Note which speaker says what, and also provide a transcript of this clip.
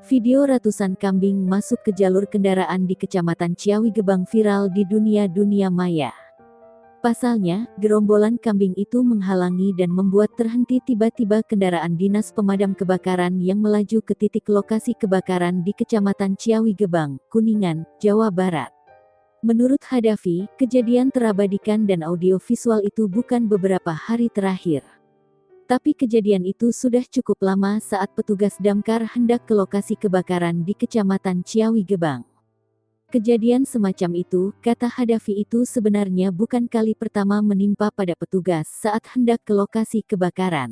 Speaker 1: Video ratusan kambing masuk ke jalur kendaraan di Kecamatan Ciawi Gebang viral di dunia maya. Pasalnya, gerombolan kambing itu menghalangi dan membuat terhenti tiba-tiba kendaraan dinas pemadam kebakaran yang melaju ke titik lokasi kebakaran di Kecamatan Ciawi Gebang, Kuningan, Jawa Barat. Menurut Hadafi, kejadian terabadikan dan audio visual itu bukan beberapa hari terakhir. Tapi kejadian itu sudah cukup lama saat petugas damkar hendak ke lokasi kebakaran di Kecamatan Ciawi Gebang. Kejadian semacam itu, kata Hadafi, itu sebenarnya bukan kali pertama menimpa pada petugas saat hendak ke lokasi kebakaran.